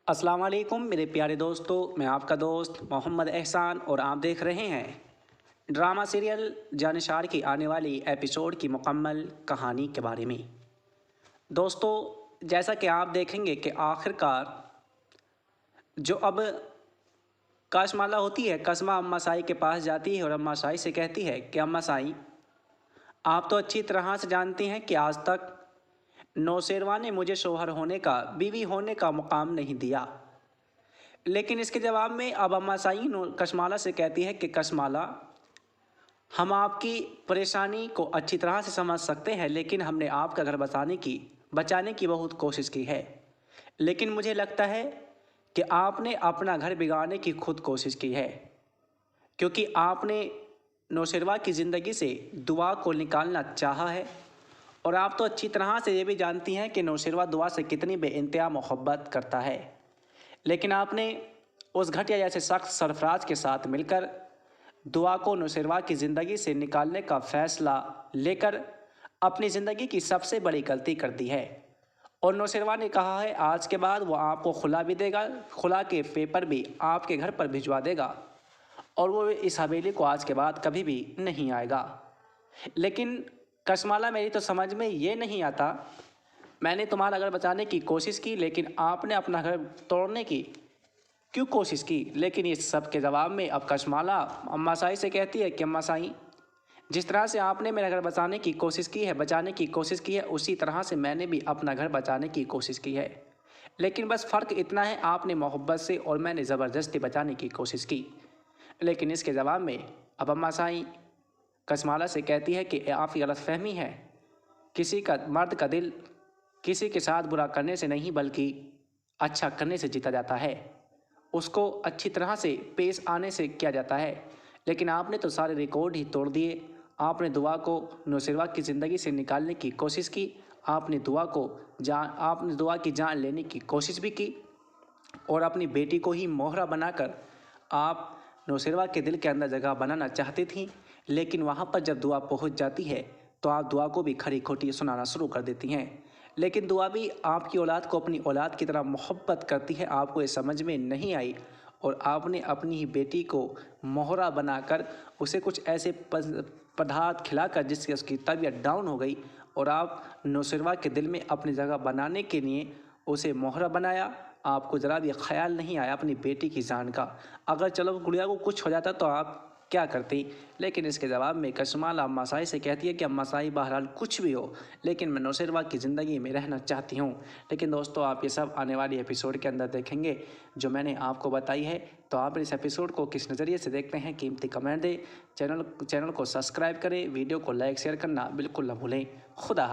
अस्सलाम वालेकुम मेरे प्यारे दोस्तों, मैं आपका दोस्त मोहम्मद एहसान और आप देख रहे हैं ड्रामा सीरियल जानिसार की आने वाली एपिसोड की मुकम्मल कहानी के बारे में। दोस्तों, जैसा कि आप देखेंगे कि आखिरकार जो अब काशमाला होती है, कस्मा अम्मा साई के पास जाती है और अम्मा साई से कहती है कि अम्मा साई, आप तो अच्छी तरह से जानती हैं कि आज तक नौशेरवा ने मुझे शोहर होने का, बीवी होने का मुकाम नहीं दिया। लेकिन इसके जवाब में अब अम्मा साई कशमाला से कहती है कि कशमाला, हम आपकी परेशानी को अच्छी तरह से समझ सकते हैं, लेकिन हमने आपका घर बचाने की बहुत कोशिश की है। लेकिन मुझे लगता है कि आपने अपना घर बिगाड़ने की खुद कोशिश की है, क्योंकि आपने नौशेरवा की ज़िंदगी से दुआ को निकालना चाहा है। और आप तो अच्छी तरह से ये भी जानती हैं कि नौशेरवा दुआ से कितनी बेइंतहा मोहब्बत करता है। लेकिन आपने उस घटिया जैसे सख्त सरफराज के साथ मिलकर दुआ को नौशेरवा की ज़िंदगी से निकालने का फ़ैसला लेकर अपनी ज़िंदगी की सबसे बड़ी गलती कर दी है। और नौशेरवा ने कहा है आज के बाद वो आपको खुला भी देगा, खुला के पेपर भी आपके घर पर भिजवा देगा और वो इस हवेली को आज के बाद कभी भी नहीं आएगा। लेकिन कशमाला, मेरी तो समझ में ये नहीं आता, मैंने तुम्हारा घर बचाने की कोशिश की, लेकिन आपने अपना घर तोड़ने की क्यों कोशिश की। लेकिन इस सब के जवाब में अब कशमाला अम्मा साई से कहती है कि अम्मा साई, जिस तरह से आपने मेरा घर बचाने की कोशिश की है, उसी तरह से मैंने भी अपना घर बचाने की कोशिश की है। लेकिन बस फ़र्क इतना है, आपने मोहब्बत से और मैंने ज़बरदस्ती बचाने की कोशिश की। लेकिन इसके जवाब में अब अम्मा साई कशमाला से कहती है कि आपकी गलतफहमी है, किसी का मर्द का दिल किसी के साथ बुरा करने से नहीं बल्कि अच्छा करने से जीता जाता है, उसको अच्छी तरह से पेश आने से किया जाता है। लेकिन आपने तो सारे रिकॉर्ड ही तोड़ दिए। आपने दुआ को नौशेरवा की ज़िंदगी से निकालने की कोशिश की, आपने दुआ की जान लेने की कोशिश भी की और अपनी बेटी को ही मोहरा बनाकर आप नौशेरवा के दिल के अंदर जगह बनाना चाहती थी। लेकिन वहाँ पर जब दुआ पहुँच जाती है तो आप दुआ को भी खरी खोटी सुनाना शुरू कर देती हैं। लेकिन दुआ भी आपकी औलाद को अपनी औलाद की तरह मोहब्बत करती है, आपको ये समझ में नहीं आई और आपने अपनी ही बेटी को मोहरा बनाकर उसे कुछ ऐसे पदार्थ खिलाकर जिससे उसकी तबीयत डाउन हो गई और आप नौशेरवा के दिल में अपनी जगह बनाने के लिए उसे मोहरा बनाया। आपको ज़रा भी ख्याल नहीं आया अपनी बेटी की जान का। अगर चलो गुड़िया को कुछ हो जाता तो आप क्या करती। लेकिन इसके जवाब में कशमाला अम्मा साई से कहती है कि अम्मा साई, बहरहाल कुछ भी हो, लेकिन मैं नौशेरवा की ज़िंदगी में रहना चाहती हूँ। लेकिन दोस्तों, आप ये सब आने वाली एपिसोड के अंदर देखेंगे जो मैंने आपको बताई है। तो आप इस एपिसोड को किस नज़रिए से देखते हैं, कीमती कमेंट दें, चैनल को सब्सक्राइब करें, वीडियो को लाइक शेयर करना बिल्कुल न भूलें। खुदा।